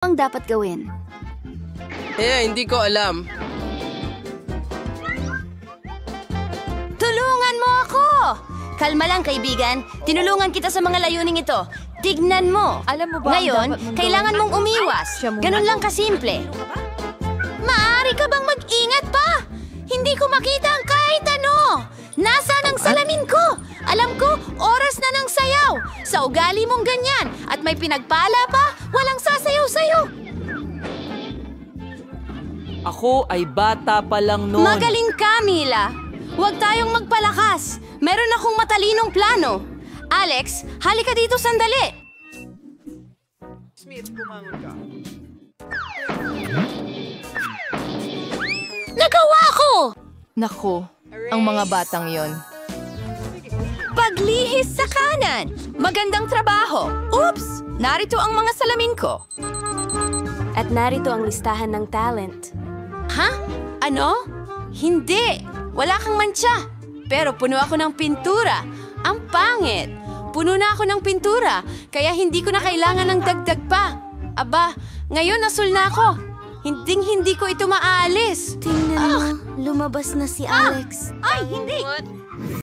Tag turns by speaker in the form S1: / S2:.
S1: Ang dapat gawin?
S2: Hindi ko alam.
S1: Tulungan mo ako! Kalma lang, kaibigan. Tinulungan kita sa mga layuning ito. Tignan mo.
S3: Alam mo ba ang
S1: Ngayon,
S3: dapat mong
S1: kailangan
S3: gawin?
S1: mong umiwas.
S3: Siya muna.
S1: Ganun lang kasimple. Maaari ka bang mag-ingat pa? Hindi ko makita ang kahit ano. Nasaan ang salamin ko? Alam ko, oras na ng sayaw. Sa ugali mong ganyan. At may pinagpala pa, walang sasayaw-sayaw.
S4: Ako ay bata pa lang noon.
S1: Magaling ka, Mila. Huwag tayong magpalakas. Meron akong matalinong plano. Alex, halika dito sandali. Nagawa ko!
S3: Naku, ang mga batang yon.
S1: Paglihis sa kanan. Magandang trabaho. Oops! Narito ang mga salamin ko.
S5: At narito ang listahan ng talent.
S1: Ha? Ano? Hindi. Wala kang mantsa. Pero puno ako ng pintura. Ang pangit. Puno na ako ng pintura. Kaya hindi ko na kailangan ng dagdag pa. Aba, ngayon asul na ako. Hindi ko ito maaalis.
S5: Tingnan mo, lumabas na si Alex.
S1: Ay, hindi!